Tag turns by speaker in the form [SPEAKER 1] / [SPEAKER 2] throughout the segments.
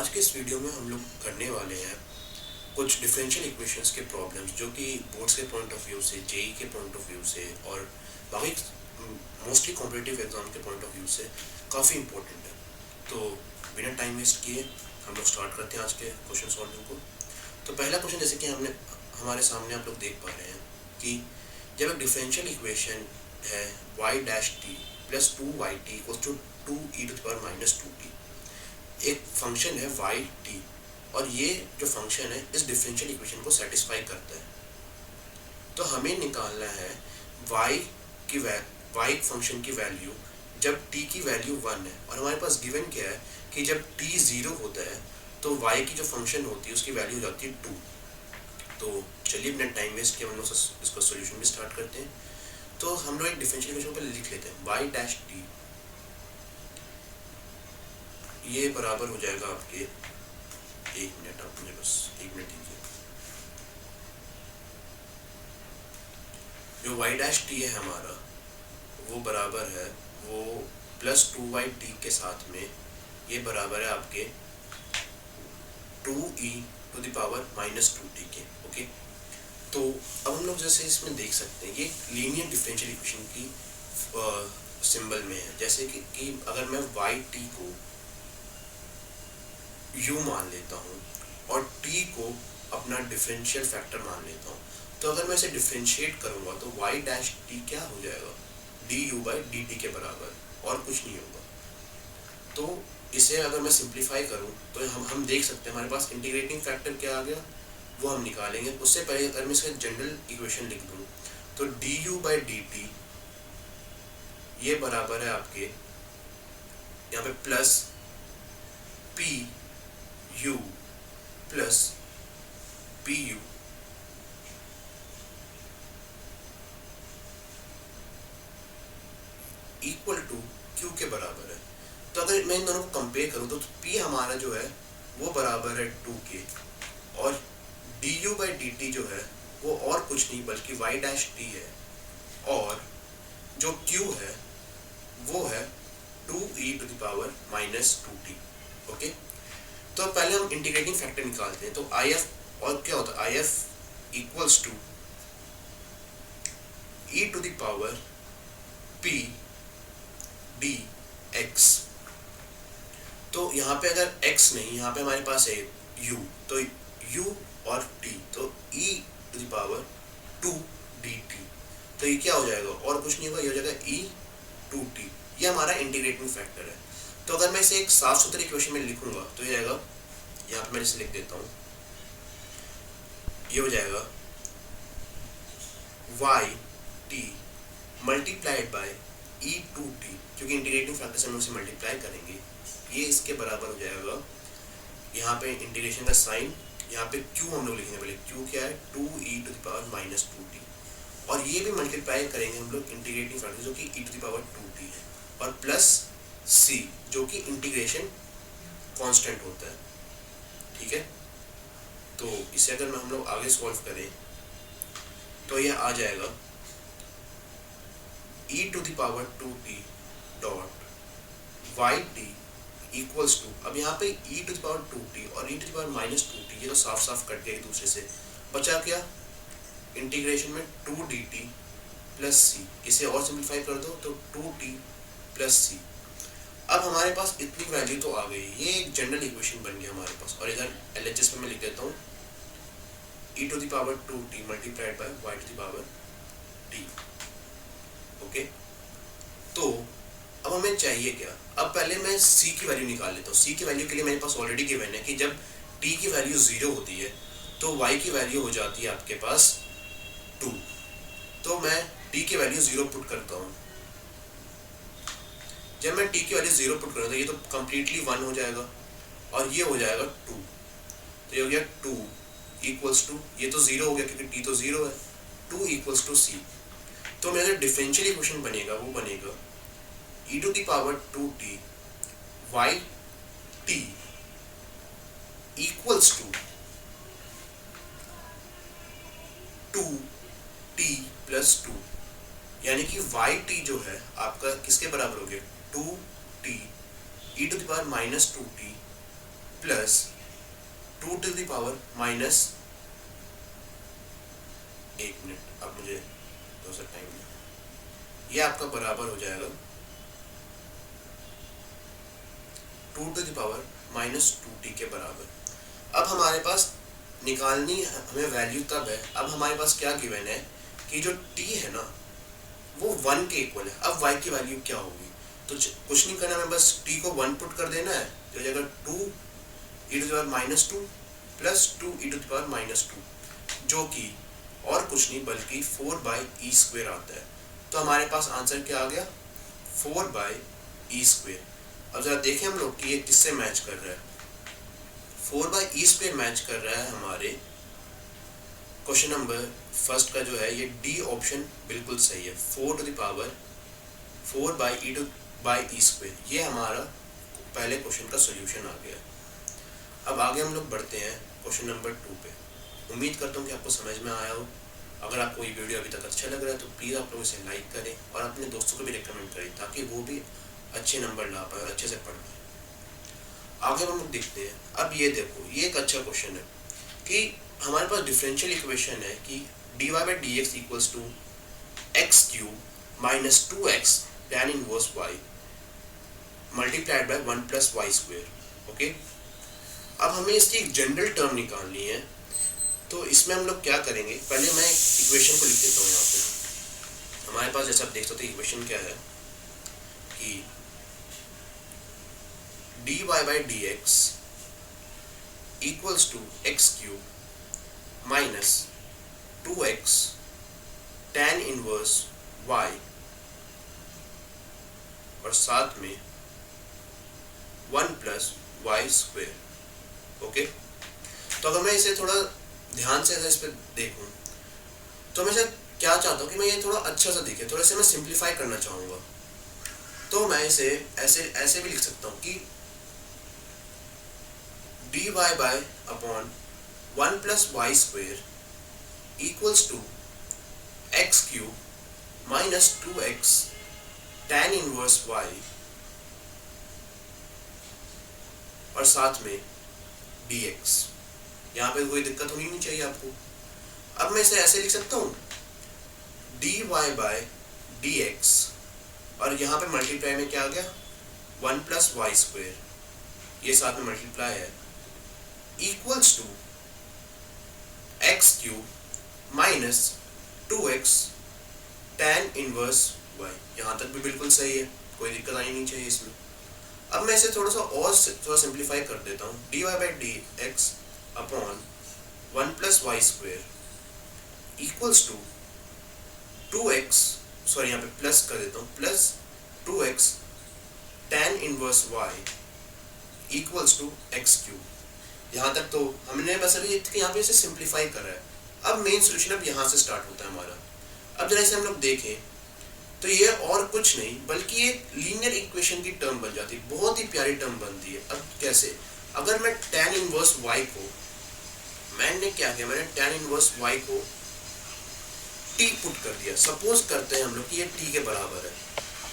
[SPEAKER 1] आज के इस वीडियो में हम लोग करने वाले हैं कुछ डिफरेंशियल इक्वेशंस के प्रॉब्लम्स जो कि बोर्ड्स के पॉइंट ऑफ व्यू से, जेई के पॉइंट ऑफ व्यू से और बाकी मोस्टली कॉम्पिटिटिव एग्जाम के पॉइंट ऑफ व्यू से काफ़ी इंपॉर्टेंट है। तो बिना टाइम वेस्ट किए हम लोग स्टार्ट करते हैं आज के क्वेश्चन सॉल्विंग को। तो पहला क्वेश्चन, जैसे कि हमने हमारे सामने आप लोग देख पा रहे हैं कि जब एक डिफरेंशियल इक्वेशन है y dash t plus 2yt equals to 2e to the power minus 2t, एक फंक्शन है वाई टी और ये जो फंक्शन है इस डिफरेंशियल इक्वेशन को सेटिस्फाई करता है। तो हमें निकालना है वाई फंक्शन की वैल्यू जब t की वैल्यू 1 है, और हमारे पास गिवन क्या है कि जब t 0 होता है तो y की जो फंक्शन होती है उसकी वैल्यू हो जाती है 2। तो चलिए बिना टाइम वेस्ट किए हम लोग इसको सोल्यूशन भी स्टार्ट करते हैं। तो हम लोग एक डिफरेंशियल इक्वेशन पहले लिख लेते हैं। वाई डैश टी ये बराबर हो जाएगा आपके, एक मिनट, आप मुझे बस एक मिनट दीजिए। जो y डैश टी है हमारा वो बराबर है वो प्लस 2yt के साथ में ये बराबर है आपके 2e to the power minus 2t के। ओके, तो अब हम लोग जैसे इसमें देख सकते हैं ये लीनियर डिफरेंशियल इक्वेशन की सिंबल में है। जैसे कि अगर मैं yt को u मान लेता हूँ और t को अपना डिफरेंशियल फैक्टर मान लेता हूँ, तो अगर मैं इसे डिफरेंशिएट करूँगा तो y डैश t क्या हो जाएगा, du बाई dt के बराबर और कुछ नहीं होगा। तो इसे अगर मैं सिंप्लीफाई करूँ तो हम देख सकते हैं हमारे पास इंटीग्रेटिंग फैक्टर क्या आ गया, वो हम निकालेंगे। उससे पहले अगर मैं इसका जनरल इक्वेशन लिख दूँ तो du बाई dt ये बराबर है आपके यहाँ पे plus p u plus p u equal to q के बराबर है। तो अगर मैं इन दोनों को कंपेयर करूं तो p हमारा जो है वो बराबर है 2 के, और du बाई dt जो है वो और कुछ नहीं बल्कि y डैश t है, और जो q है वो है 2e to the power minus 2t। Okay, तो पहले हम इंटीग्रेटिंग फैक्टर निकालते हैं। तो if, और क्या होता है, if equals to e to the power p dx। तो यहाँ पे अगर x नहीं, यहाँ पे हमारे पास है u, तो u और t, तो e to the power 2 dt, तो ये क्या हो जाएगा, और कुछ नहीं होगा, ये हो जाएगा e 2t। ये हमारा इंटीग्रेटिंग फैक्टर है। तो अगर मैं इसे एक साफ सुथरे इक्वेशन में लिखूंगा तो ये आएगा, यहाँ पे मैं इसे लिख देता हूँ, ये हो जाएगा y t multiplied by e 2t, क्योंकि इंटीग्रेटिंग फैक्टर से हम उसे मल्टीप्लाई करेंगे, ये इसके बराबर हो जाएगा। यहाँ पे इंटीग्रेशन का साइन, यहाँ पे q हम लोग लिखेंगे पहले, q क्या है 2e to the power minus 2t, और ये भी मल्टीप्लाई करेंगे हम लोग इंटीग्रेटिंग फैक्टर जो कि e to the power 2t है, और प्लस c जो कि इंटीग्रेशन कांस्टेंट होता है। ठीक है, तो इसे अगर हम लोग आगे सॉल्व करें तो ये आ जाएगा e to the power 2t dot yt equals to, अब यहाँ पे e to the power 2t और e to the power minus 2t ये तो साफ साफ कट गया एक दूसरे से, बचा क्या, इंटीग्रेशन में 2 dt प्लस c, इसे और सिंप्लीफाई कर दो तो 2t प्लस c। अब हमारे पास इतनी वैल्यू तो आ गई, ये एक जनरल इक्वेशन बन गया हमारे पास, और इधर LHS में मैं लिख देता हूँ e to the power 2t multiplied by y to the power t। Okay, तो अब हमें चाहिए क्या, अब पहले मैं c की वैल्यू निकाल लेता हूँ। c की वैल्यू के लिए मेरे पास ऑलरेडी गिवन है कि जब t की वैल्यू 0 होती है तो y की वैल्यू हो जाती है आपके पास 2। तो मैं t की वैल्यू 0 पुट करता हूँ। जब मैं t की वैल्यू 0 पुट करूँ तो ये तो कम्प्लीटली 1 हो जाएगा और ये हो जाएगा 2, तो ये हो गया 2 इक्वल्स टू, ये तो 0 हो गया क्योंकि t तो 0 है, 2 इक्वल्स टू c। तो मेरा जो डिफरेंशियल इक्वेशन बनेगा वो बनेगा e to the power 2t y t equals to 2t plus 2, यानी कि yt जो है आपका किसके बराबर हो गया, 2t e to the power minus 2t plus 2 to the power minus, एक मिनट अब मुझे थोड़ा सा टाइम, ये आपका बराबर हो जाएगा 2 to the power minus 2t के बराबर। अब हमारे पास निकालनी हमें वैल्यू तब है, अब हमारे पास क्या गिवन है कि जो t है ना वो 1 के इक्वल है। अब y की वैल्यू क्या होगी, तो कुछ नहीं करना, हमें बस t को 1 पुट कर देना है, तो हो जाएगा 2 e to the power minus 2 plus 2 e to the power minus 2, जो कि और कुछ नहीं बल्कि 4/e² आता है। तो हमारे पास आंसर क्या आ गया, 4/e²। अब जरा देखें हम लोग कि ये किससे मैच कर रहा है। 4/e² मैच कर रहा है हमारे क्वेश्चन नंबर फर्स्ट का जो है, ये डी ऑप्शन बिल्कुल सही है, 4 टू द पावर 4/e²। ये हमारा पहले क्वेश्चन का सोल्यूशन आ गया। अब आगे हम लोग बढ़ते हैं क्वेश्चन नंबर 2 पे। उम्मीद करता हूँ कि आपको समझ में आया हो। अगर आपको ये वीडियो अभी तक अच्छा लग रहा है तो प्लीज़ आप लोग इसे लाइक करें और अपने दोस्तों को भी रिकमेंड करें, ताकि वो भी अच्छे नंबर ला पाए और अच्छे से पढ़ पाए। आगे हम लोग देखते हैं। अब ये देखो, ये एक अच्छा क्वेश्चन है कि हमारे पास डिफरेंशियल इक्वेशन है कि dy/dx equals to x³ minus 2x tan inverse y multiplied by 1 plus y²। Okay, अब हमें इसकी एक जनरल टर्म निकालनी है। तो इसमें हम लोग क्या करेंगे, पहले मैं इक्वेशन को लिख देता हूँ यहाँ पे। हमारे पास जैसा आप देख सकते हैं इक्वेशन क्या है कि dy/dx equals to x³ minus 2x tan inverse y और साथ में 1 प्लस y²। ओके, तो अगर मैं इसे थोड़ा ध्यान से इस पर देखूं तो मैं क्या चाहता हूँ कि मैं ये थोड़ा अच्छा सा दिखे, थोड़ा से मैं सिंप्लीफाई करना चाहूँगा। तो मैं इसे ऐसे भी लिख सकता हूँ कि dy/1 plus y² equals to x³ minus 2x tan inverse y और साथ में dx। यहाँ पे कोई दिक्कत होनी नहीं चाहिए आपको। अब मैं इसे ऐसे लिख सकता हूँ dy/dx और यहाँ पे मल्टीप्लाई में क्या आ गया 1 प्लस y², ये साथ में मल्टीप्लाई है, equals to x³ minus 2x tan inverse y। यहाँ तक भी बिल्कुल सही है, कोई दिक्कत आनी नहीं चाहिए इसमें। अब मैं इसे थोड़ा सा और थोड़ा सिंप्लीफाई कर देता हूँ, dy/dx upon 1 plus y² equals to 2x, sorry यहाँ पे प्लस कर देता हूँ, plus 2x tan inverse y equals to x³। यहाँ तक तो हमने बस अभी यहाँ पे इसे सिंप्लीफाई करा है। अब मेन सोल्यूशन अब यहाँ से स्टार्ट होता है हमारा। अब जरा इसे हम लोग देखें तो ये और कुछ नहीं बल्कि ये लीनियर इक्वेशन की टर्म बन जाती है, बहुत ही प्यारी टर्म बनती है। अब कैसे, अगर मैं tan इनवर्स y को, मैंने क्या किया, मैंने tan इनवर्स y को t पुट कर दिया। सपोज करते हैं हम लोग कि ये t के बराबर है,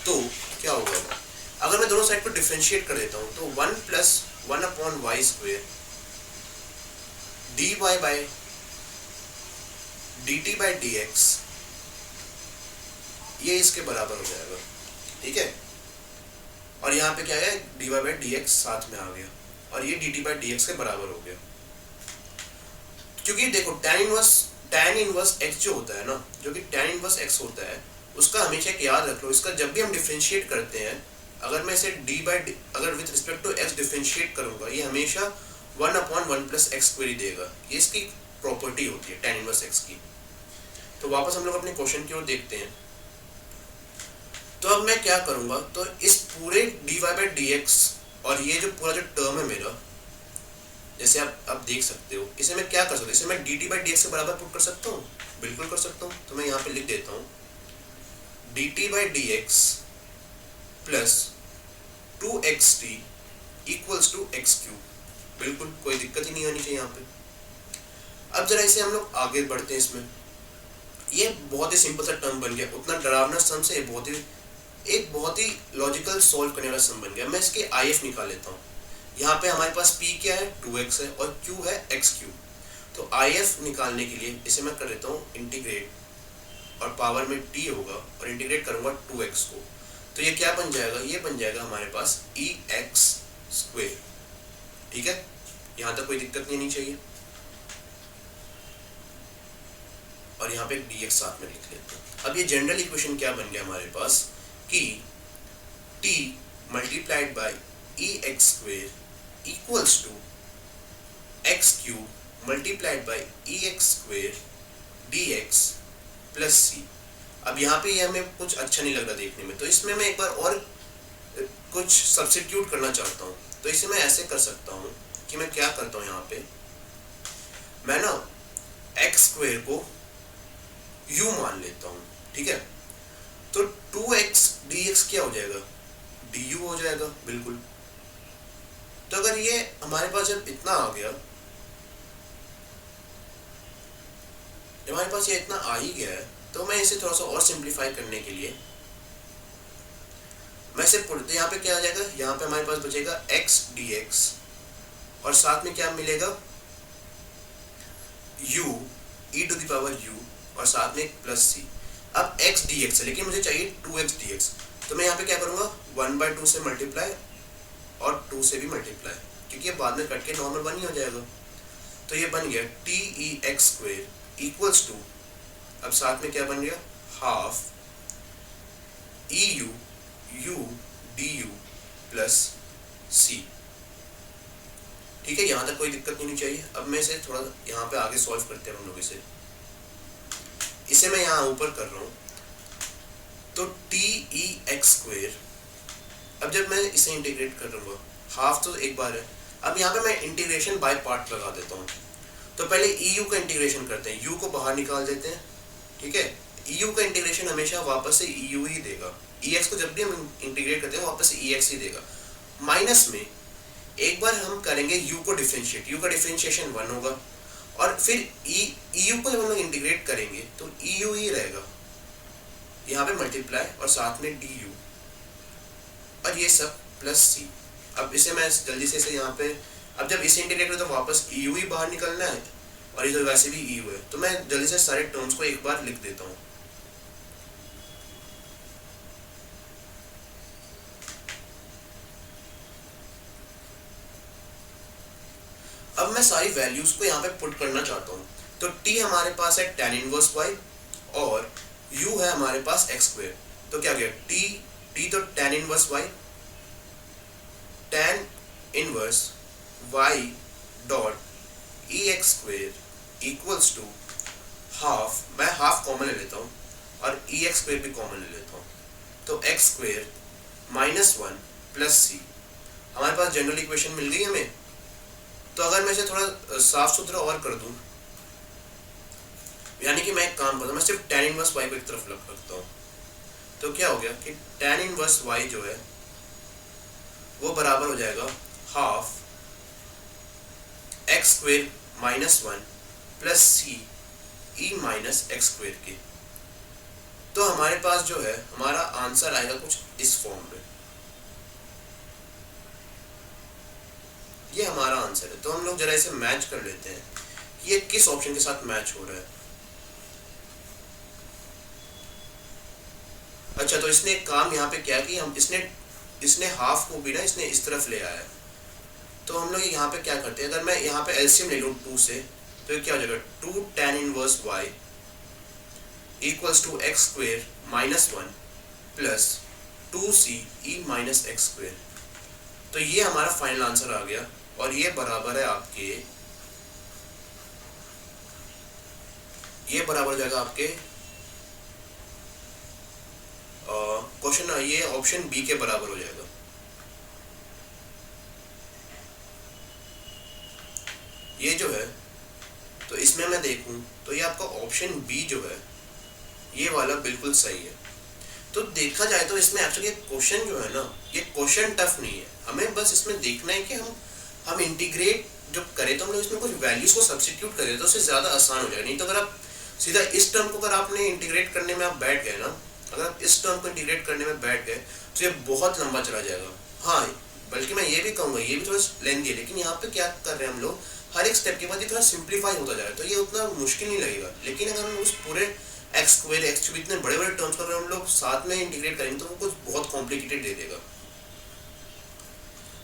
[SPEAKER 1] तो क्या होगा, अगर मैं दोनों साइड को डिफरेंशिएट कर देता हूँ तो 1 प्लस 1 अपॉन y² dy/dt/dx ये इसके बराबर हो जाएगा। ठीक है, और यहाँ पे क्या है, dy/dx साथ में आ गया और ये dt/dx के बराबर हो गया। क्योंकि देखो tan इनवर्स x जो होता है ना, जो कि tan इनवर्स x होता है, उसका हमेशा एक याद रख लो, इसका जब भी हम डिफरेंशिएट करते हैं, अगर मैं इसे अगर with respect to x differentiate करूंगा, ये हमेशा 1 अपॉन 1 प्लस x² देगा। ये इसकी प्रॉपर्टी होती है tan इनवर्स x की। तो वापस हम लोग अपने क्वेश्चन की ओर देखते हैं। तो अब मैं क्या करूंगा, तो इस पूरे dy/dx और ये जो पूरा जो टर्म है मेरा, जैसे आप देख सकते हो, इसे मैं क्या कर सकता हूँ, इसे मैं dt/dx के बराबर पुट कर सकता हूँ, बिल्कुल कर सकता हूँ। तो मैं यहाँ पे लिख देता हूँ dt/dx plus 2xt equals to x³। बिल्कुल कोई दिक्कत ही नहीं आनी चाहिए यहाँ पे। अब जरा इसे हम लोग आगे बढ़ते हैं। इसमें ये बहुत ही सिंपल सा टर्म बन गया, उतना डरावना सम से बहुत ही लॉजिकल सॉल्व करने वाला सम बन गया। मैं इसके IF निकाल लेता हूँ। यहाँ पे हमारे पास p क्या है 2x है और q है x क्यूब। तो if निकालने के लिए इसे मैं कर देता हूँ इंटीग्रेट और पावर में t होगा और इंटीग्रेट करूँगा 2x को। तो ये क्या बन जाएगा, ये बन जाएगा हमारे पास ex स्क्वायर। ठीक है, यहाँ तक कोई दिक्कत नहीं होनी चाहिए। और यहाँ पे एक dx साथ में लिख लेते हैं। अब ये जनरल इक्वेशन क्या बन गया हमारे पास कि t multiplied by ex square equals to x cube multiplied by ex square dx plus c। अब यहाँ पे ये हमें कुछ अच्छा नहीं लग रहा देखने में, तो इसमें मैं एक बार और कुछ सब्स्टिट्यूट करना चाहता हूँ। तो इसे मैं ऐसे कर सकता हूँ कि मैं क्या करता हूँ, यहाँ पे मैं ना x स्क्वायर को u मान लेता हूँ। ठीक है, तो 2x dx क्या हो जाएगा, du हो जाएगा बिल्कुल। तो अगर ये हमारे पास जब इतना आ गया, जब हमारे पास ये इतना आ ही गया है, तो मैं इसे थोड़ा सा और सिंप्लीफाई करने के लिए मैं इसे पुट, यहाँ पे क्या आ जाएगा, यहाँ पे हमारे पास बचेगा x dx और साथ में क्या मिलेगा u e to the power u और साथ में प्लस c। अब x dx है लेकिन मुझे चाहिए 2x dx, तो मैं यहाँ पे क्या करूँगा 1/2 से मल्टीप्लाई और 2 से भी मल्टीप्लाई, क्योंकि ये बाद में कट के नॉर्मल 1 ही हो जाएगा। तो ये बन गया t e x square equals to, अब साथ में क्या बन गया half eu u du plus c। ठीक है, यहाँ तक कोई दिक्कत नहीं होनी चाहिए। अब मैं इसे थोड़ा यहाँ पे आगे सॉल्व करते हैं हम लोग। इसे मैं यहाँ ऊपर कर रहा हूँ, तो t e x स्क्वायर, अब जब मैं इसे इंटीग्रेट कर दूंगा, हाफ तो एक बार है, अब यहाँ पे मैं इंटीग्रेशन बाय पार्ट लगा देता हूँ। तो पहले eu का इंटीग्रेशन करते हैं, u को बाहर निकाल देते हैं। ठीक है, eu का इंटीग्रेशन हमेशा वापस से eu ही देगा, ex को जब भी हम इंटीग्रेट करते हैं वापस से ex ही देगा। माइनस में एक बार हम करेंगे u को डिफरेंशिएट, u का डिफरेंशिएशन 1 होगा और फिर eu को जब हम लोग इंटीग्रेट करेंगे तो eu ही रहेगा, यहाँ पे मल्टीप्लाई और साथ में du और ये सब प्लस c। अब इसे मैं जल्दी से इसे यहाँ पे, अब जब इसे इंटीग्रेट करें तो वापस eu ही बाहर निकलना है और इधर वैसे भी eu है, तो मैं जल्दी से सारे टर्म्स को एक बार लिख देता हूँ। अब मैं सारी वैल्यूज को यहाँ पे पुट करना चाहता हूँ। तो t हमारे पास है tan इनवर्स y और u है हमारे पास x स्क्वायर। तो क्या हो गया t तो tan inverse y, tan inverse y dot ex square equals to half, मैं हाफ कॉमन ले लेता हूँ और ex स्क्वायर भी कॉमन ले लेता हूँ। तो x square minus 1 plus c, हमारे पास जनरल इक्वेशन मिल गई हमें। तो अगर मैं इसे थोड़ा साफ सुथरा और कर दूं, यानी कि मैं एक काम करता हूँ, मैं सिर्फ tan इनवर्स y को एक तरफ रखता हूँ, तो क्या हो गया कि tan इनवर्स y जो है वो बराबर हो जाएगा half x square minus 1 plus c e minus x square के। तो हमारे पास जो है हमारा आंसर आएगा कुछ इस फॉर्म में, ये हमारा आंसर है। तो हम लोग जरा इसे मैच कर लेते हैं, ये किस ऑप्शन के साथ मैच हो रहा है। अच्छा, तो इसने एक काम यहाँ पे क्या कि हम इसने हाफ को भी ना इसने इस तरफ ले आया। तो हम लोग यहाँ पे क्या करते हैं, अगर मैं यहाँ पे एलसीएम ले लूँ 2 से, तो ये क्या हो जाएगा 2 tan inverse y equals to x square minus 1 plus 2c e minus x square. तो ये हमारा फाइनल आंसर आ गया और ये बराबर है आपके, ये बराबर हो जाएगा आपके क्वेश्चन, ये ऑप्शन बी के बराबर हो जाएगा। ये जो है, तो इसमें मैं देखूं तो ये आपका ऑप्शन बी जो है ये वाला बिल्कुल सही है। तो देखा जाए तो इसमें एक्चुअली क्वेश्चन जो है ना, ये क्वेश्चन टफ नहीं है, हमें बस इसमें देखना है कि हम इंटीग्रेट जो करें तो हम लोग इसमें कुछ वैल्यूज को सब्स्टिट्यूट करें तो उससे ज़्यादा आसान हो जाएगा। नहीं तो अगर आप सीधा इस टर्म को अगर आपने इंटीग्रेट करने में आप बैठ गए ना, अगर आप इस टर्म को इंटीग्रेट करने में बैठ गए तो ये बहुत लंबा चला जाएगा। हाँ, बल्कि मैं ये भी कहूँगा ये भी थोड़ा लेंथी है, लेकिन यहाँ पे क्या कर रहे हैं हम लोग, हर एक स्टेप के बाद ये थोड़ा सिंप्लीफाई होता जा रहा है, तो ये उतना मुश्किल नहीं लगेगा। लेकिन अगर हम उस पूरे एक्स स्क्वायर एक्स क्यूब इतने बड़े बड़े टर्म्स को अगर हम लोग साथ में इंटीग्रेट करेंगे तो वो कुछ बहुत कॉम्प्लिकेटेड दे देगा।